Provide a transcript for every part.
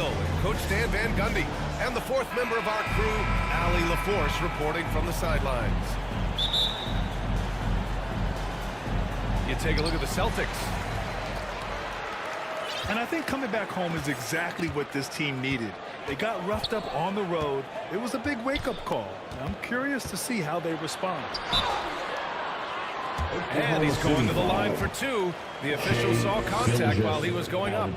Hill with Coach Dan Van Gundy. And the fourth member of our crew, Allie LaForce, reporting from the sidelines. You take a look at the Celtics. And I think coming back home is exactly what this team needed. They got roughed up on the road. It was a big wake-up call. I'm curious to see how they respond. And he's going to the line for two. The official saw contact while he was going up.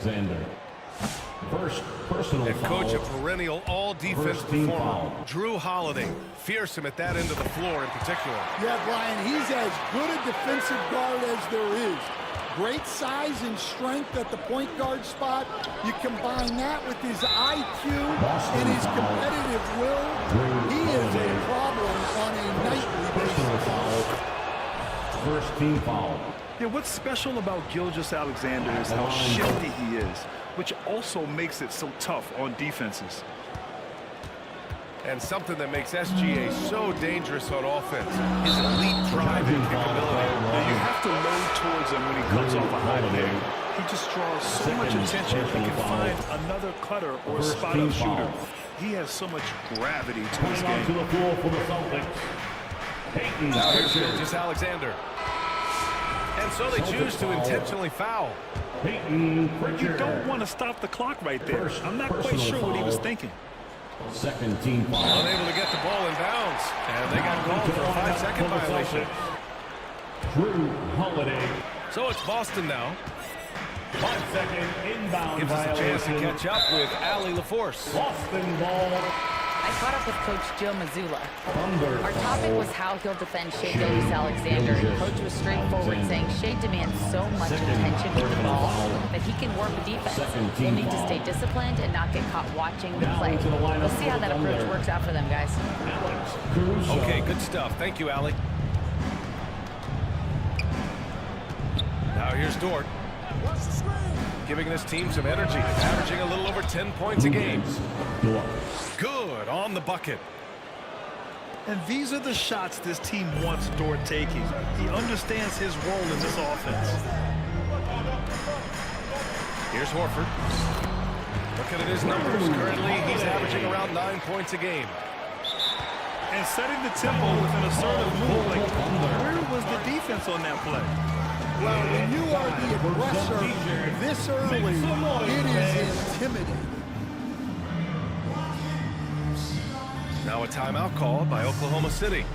First personal And coach, a perennial all-defense performer, Drew Holiday. Fearsome at that end of the floor in particular. Yeah, Brian, he's as good a defensive guard as there is. Great size and strength at the point guard spot. You combine that with his IQ and his competitive will. He is a problem on a nightly basis. First team foul. Yeah, what's special about Gilgeous-Alexander is how shifty he is, which also makes it so tough on defenses. And something that makes SGA so dangerous on offense, his elite driving capability. Now you have to load towards him when he cuts off a high pick. He just draws so much attention he can find another cutter or a spot-up shooter. He has so much gravity to his game. To the floor for the Celtics. Now here's Gilgeous-Alexander. And so they choose to intentionally foul. You don't want to stop the clock right there. I'm not quite sure what he was thinking. Second team foul. Unable to get the ball in bounds. And they got called for a 5-second violation. Drew Holiday. So it's Boston now. 5-second inbound. Gives us a chance to catch up with Allie LaForce. Boston ball. I caught up with Coach Joe Mazzulla. Our topic was how he'll defend Shai Gilgeous-Alexander, and Coach was straightforward, saying Shai demands so much attention with the ball that he can work defense. We'll need to stay disciplined and not get caught watching the play. We'll see how that approach works out for them, guys. Okay, good stuff. Thank you, Allie. Now here's Dort. Giving this team some energy, averaging a little over 10 points a game. Good on the bucket. And these are the shots this team wants Dort taking. He understands his role in this offense. Here's Horford. Looking at his numbers. Currently, he's averaging around 9 points a game. And setting the tempo with an assertive move. Like, where was the defense on that play? Well, when you are the aggressor this early, it is intimidating. Now a timeout called by Oklahoma City.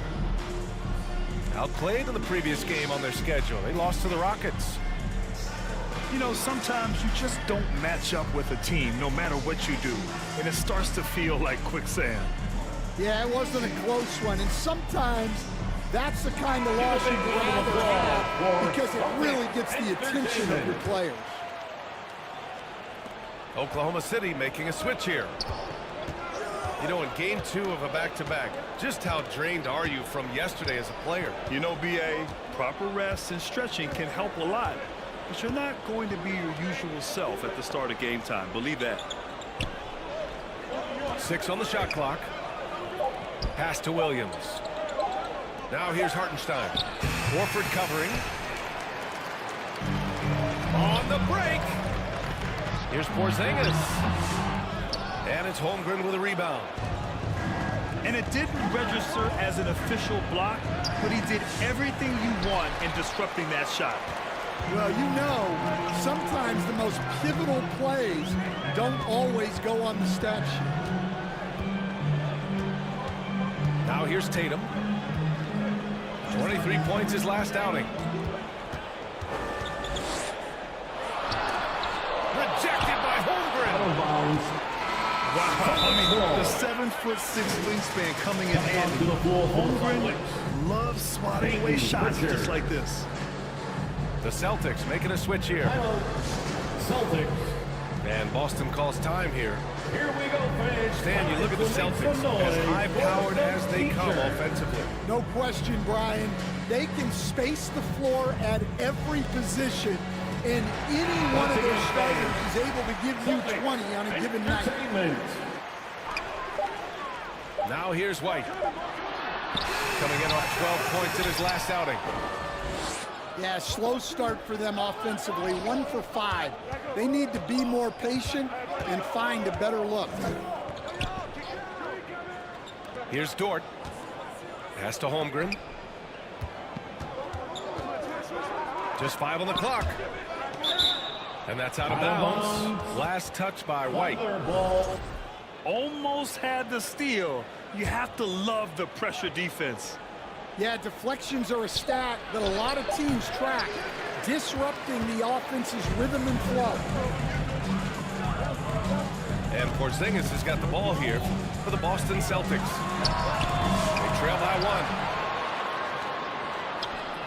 Outplayed in the previous game on their schedule. They lost to the Rockets. You know, sometimes you just don't match up with a team no matter what you do. And it starts to feel like quicksand. Yeah, it wasn't a close one. And sometimes that's the kind of loss you'd rather have because it really gets the attention of your players. Oklahoma City making a switch here. You know, in game 2 of a back-to-back, just how drained are you from yesterday as a player? You know, BA, proper rest and stretching can help a lot. But you're not going to be your usual self at the start of game time. Believe that. 6 on the shot clock. Pass to Williams. Now here's Hartenstein. Horford covering. On the break. Here's Porzingis. And it's Holmgren with a rebound. And it didn't register as an official block, but he did everything you want in disrupting that shot. Well, you know, sometimes the most pivotal plays don't always go on the stat sheet. Now here's Tatum. 23 points his last outing. Rejected by Holmgren. Wow, I mean, the 7'6" wingspan coming in handy. Holmgren loves swatting away shots just like this. The Celtics making a switch here. Celtics. And Boston calls time here. Here we go, fans. Stan, you look at the Celtics, as high-powered as they come offensively. No question, Brian. They can space the floor at every position, and any one of their starters is able to give you 20 on a given night. Now here's White. Coming in off 12 points in his last outing. Yeah, slow start for them offensively, 1 for 5. They need to be more patient and find a better look. Here's Dort. Pass to Holmgren. Just 5 on the clock. And that's out of bounds. Last touch by White. Almost had the steal. You have to love the pressure defense. Yeah, deflections are a stat that a lot of teams track, disrupting the offense's rhythm and flow. And Porzingis has got the ball here for the Boston Celtics. They trail by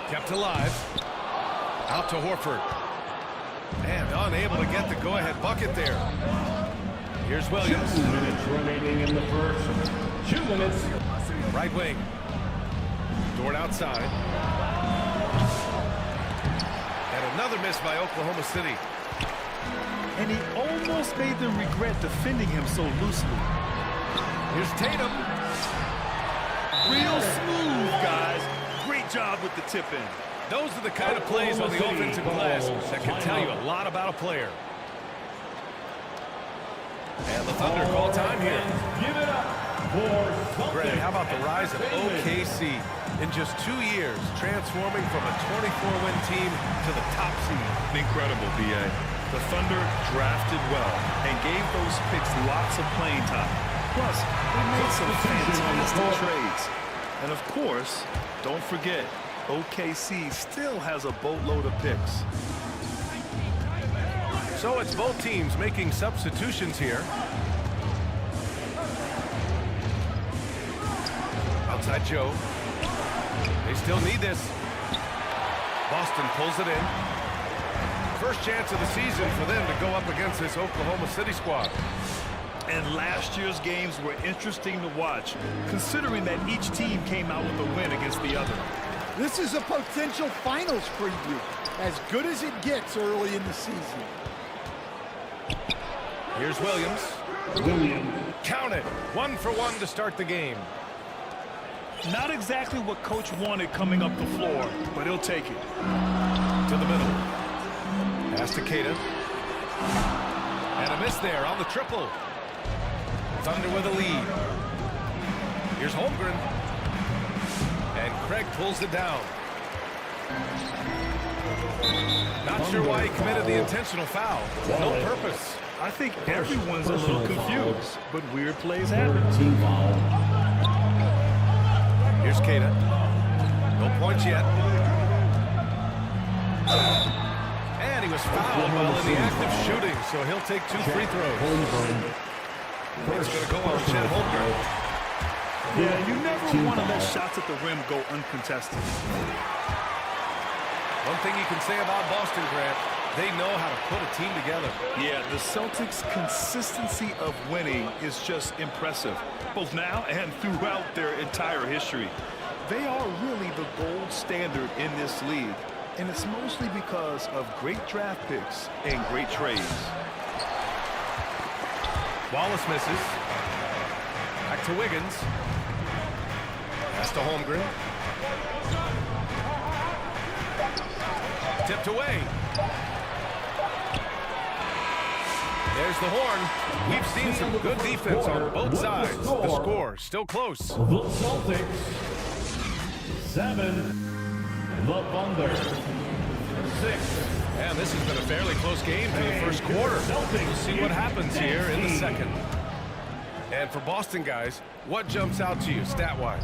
1. Kept alive. Out to Horford. And unable to get the go-ahead bucket there. Here's Williams. 2 minutes remaining in the first. 2 minutes. Right wing. Dort outside. And another miss by Oklahoma City. And he almost made them regret defending him so loosely. Here's Tatum. Real smooth, guys. Great job with the tip in. Those are the kind of plays on the offensive glass that can tell you a lot about a player. And the Thunder call time here. Give it up for Greg, how about the rise of OKC in just 2 years, transforming from a 24-win team to the top seed? Incredible, B.A. The Thunder drafted well and gave those picks lots of playing time. Plus, they made some fantastic trades. And of course, don't forget, OKC still has a boatload of picks. So it's both teams making substitutions here. Outside Joe. They still need this. Boston pulls it in. First chance of the season for them to go up against this Oklahoma City squad. And last year's games were interesting to watch, considering that each team came out with a win against the other. This is a potential finals preview, as good as it gets early in the season. Here's Williams. Count it. 1 for 1 to start the game. Not exactly what coach wanted coming up the floor, but he'll take it. To the middle. Pass to Keita. And a miss there on the triple. Thunder with a lead. Here's Holmgren. And Craig pulls it down. Not sure why he committed the intentional foul. No purpose. I think everyone's a little confused, but weird plays happen. team foul. Here's Keita. No points yet. And he was fouled while in the act of shooting, so he'll take 2 free throws. It's going to go on Chet Holmgren. Yeah, you never want to let shots at the rim go uncontested. One thing you can say about Boston, Grant, they know how to put a team together. Yeah, the Celtics' consistency of winning is just impressive, both now and throughout their entire history. They are really the gold standard in this league, and it's mostly because of great draft picks and great trades. Wallace misses. Back to Wiggins. Pass to Holmgren. Tipped away. There's the horn. We've seen some good defense on both sides. The score still close. The Celtics 7. The Thunder 6. And this has been a fairly close game through the first quarter. We'll see what happens here in the second. And for Boston guys, what jumps out to you stat-wise?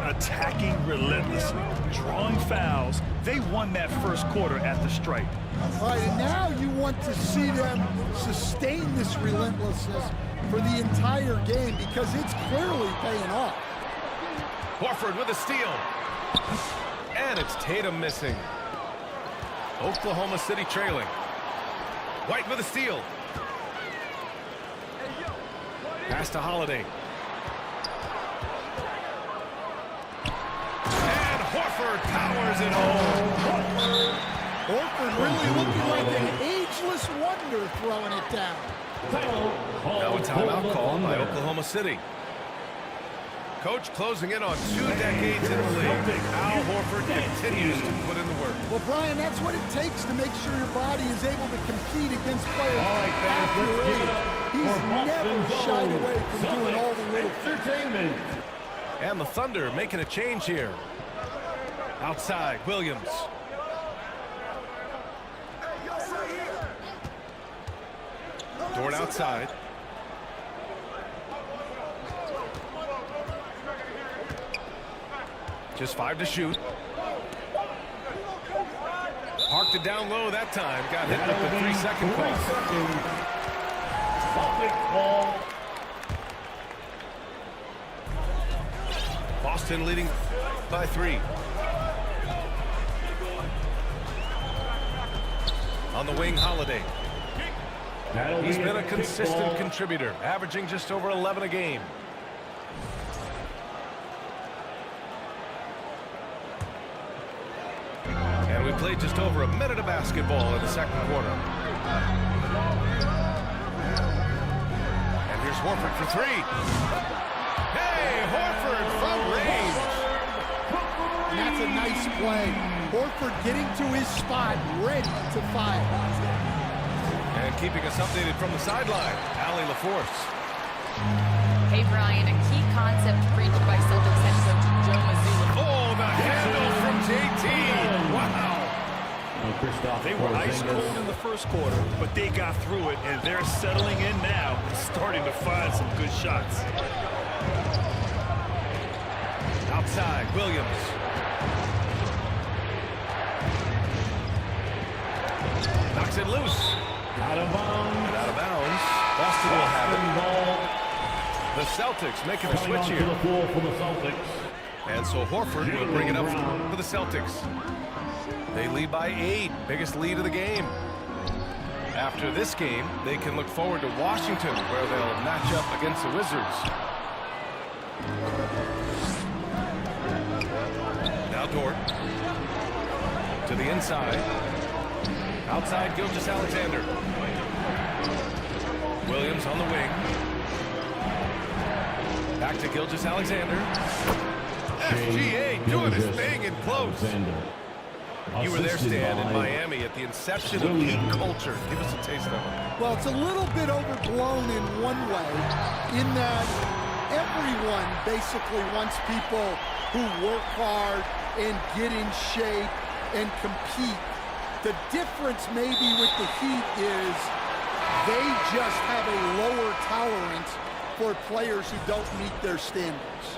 Attacking relentlessly, drawing fouls. They won that first quarter at the stripe. All right, and now you want to see them sustain this relentlessness for the entire game because it's clearly paying off. Horford with a steal. And it's Tatum missing. Oklahoma City trailing. White with a steal. Pass to Holiday. And Horford powers it home. Horford really looking like an ageless wonder throwing it down. Now a timeout called by Oklahoma City. Coach closing in on 2 decades in the league. Al Horford continues to put in the work. Well, Brian, that's what it takes to make sure your body is able to compete against players All right, fans, half your let's give it age. up He's for never Boston shied Zone. away from doing all the little things. Entertainment. And the Thunder making a change here. Outside, Williams. Dort outside. Just 5 to shoot. Parked it down low that time. Got hit with the 3-second call. Celtics ball. Boston leading by 3. On the wing, Holiday. He's been a consistent contributor, averaging just over 11 a game. And we played just over a minute of basketball in the second quarter. And here's Horford for 3. Hey, Horford from range. And that's a nice play. Horford getting to his spot, ready to fire. And keeping us updated from the sideline, Allie LaForce. Hey, Brian, a key concept preached by Celtics head coach Joe Mazzulla. Oh, the handle from JT. Wow. They were ice cold in the first quarter, but they got through it, and they're settling in now and starting to find some good shots. Outside, Williams. Knocks it loose. Out of bounds. Out of bounds. Boston will have it. The Celtics making a switch To here. the floor for the Celtics. And so Horford will bring it up for the Celtics. They lead by 8, biggest lead of the game. After this game, they can look forward to Washington, where they'll match up against the Wizards. Now Dort. To the inside. Outside, Gilgeous-Alexander. Williams on the wing. Back to Gilgeous-Alexander. SGA doing his thing in close. You were there, Stan, in Miami at the inception of Heat culture. Give us a taste of it. Well, it's a little bit overblown in one way, in that everyone basically wants people who work hard and get in shape and compete. The difference maybe with the Heat is they just have a lower tolerance for players who don't meet their standards.